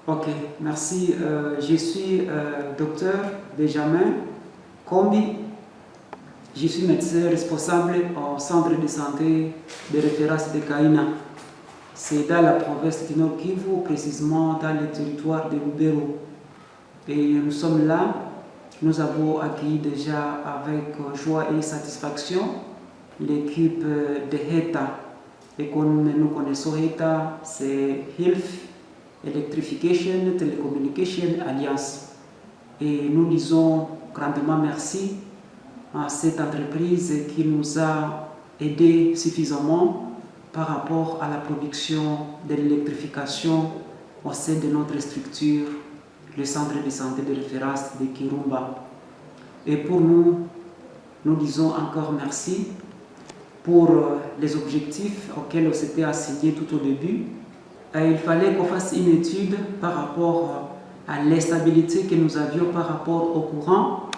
Ok, merci. Je suis docteur Benjamin Kombi. Je suis médecin responsable au centre de santé de référence de Kaina. C'est dans la province du Nord Kivu, précisément dans le territoire de Lubero. Et nous sommes là. Nous avons accueilli déjà avec joie et satisfaction l'équipe de HETA. Et comme nous connaissons HETA, c'est Health Electrification Telecommunication Alliance. Et nous disons grandement merci à cette entreprise qui nous a aidés suffisamment par rapport à la production de l'électrification au sein de notre structure, le centre de santé de référence de Kirumba. Et pour nous, nous disons encore merci pour les objectifs auxquels on s'était assigné tout au début. Il fallait qu'on fasse une étude par rapport à l'instabilité que nous avions par rapport au courant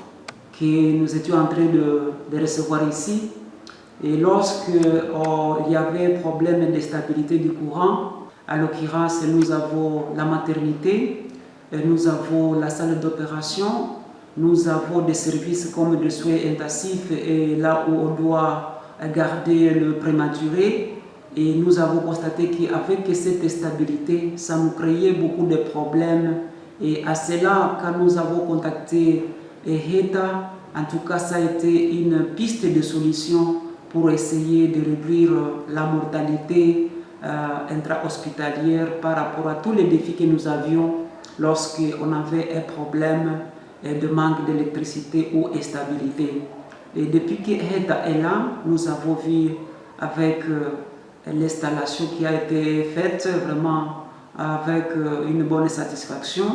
que nous étions en train de recevoir ici. Et lorsque il y avait un problème d'instabilité du courant, à l'occurrence nous avons la maternité, nous avons la salle d'opération, nous avons des services comme des soins intensifs et là où on doit garder le prématuré. Et nous avons constaté qu'avec cette instabilité, ça nous créait beaucoup de problèmes. Et à cela, quand nous avons contacté HETA, en tout cas, ça a été une piste de solution pour essayer de réduire la mortalité intra-hospitalière par rapport à tous les défis que nous avions lorsqu'on avait un problème de manque d'électricité ou instabilité. Et depuis que HETA est là, nous avons vu avec l'installation qui a été faite vraiment avec une bonne satisfaction.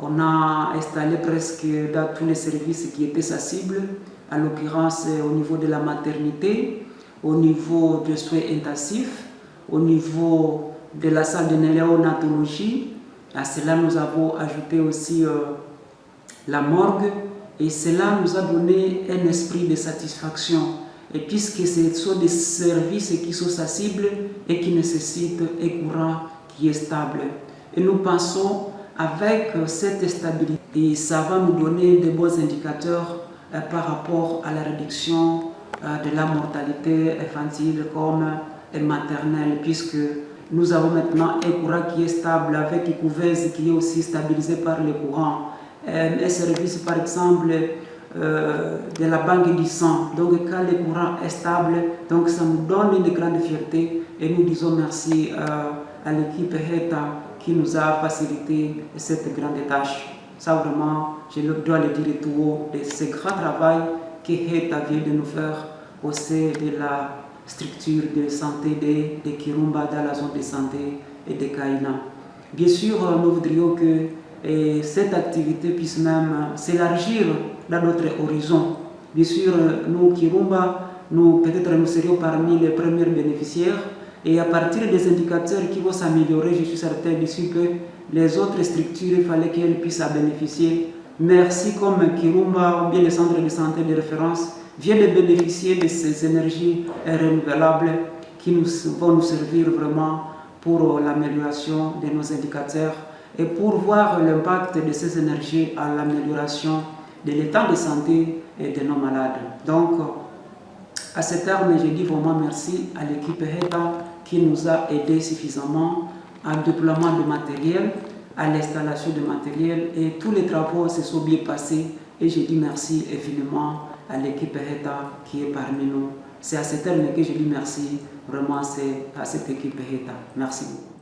On a installé presque dans tous les services qui étaient sensibles, à l'occurrence au niveau de la maternité, au niveau des soins intensifs, au niveau de la salle de néonatologie. À cela, nous avons ajouté aussi la morgue et cela nous a donné un esprit de satisfaction. Et puisque ce sont des services qui sont sensibles et qui nécessitent un courant qui est stable. Et nous pensons avec cette stabilité, ça va nous donner de bons indicateurs par rapport à la réduction de la mortalité infantile comme maternelle, puisque nous avons maintenant un courant qui est stable avec une couveuse qui est aussi stabilisée par le courant. Un service par exemple de la banque du sang. Donc quand le courant est stable, donc ça nous donne une grande fierté et nous disons merci à l'équipe HETA qui nous a facilité cette grande tâche. Ça vraiment, je dois le dire tout haut, de ce grand travail que HETA vient de nous faire au sein de la structure de santé de Kirumba dans la zone de santé et de Kaina. Bien sûr, nous voudrions que cette activité puisse même s'élargir dans notre horizon. Bien sûr, nous, Kirumba, peut-être nous serions parmi les premiers bénéficiaires et à partir des indicateurs qui vont s'améliorer, je suis certain d'ici que les autres structures, il fallait qu'elles puissent en bénéficier. Merci comme Kirumba ou bien les centres de santé de référence viennent de bénéficier de ces énergies renouvelables qui vont nous servir vraiment pour l'amélioration de nos indicateurs et pour voir l'impact de ces énergies à l'amélioration de l'état de santé et de nos malades. Donc, à ce terme, je dis vraiment merci à l'équipe HETA qui nous a aidés suffisamment à déploiement de matériel, à l'installation de matériel et tous les travaux se sont bien passés et je dis merci infiniment à l'équipe HETA qui est parmi nous. C'est à ce terme que je dis merci vraiment à cette équipe HETA. Merci beaucoup.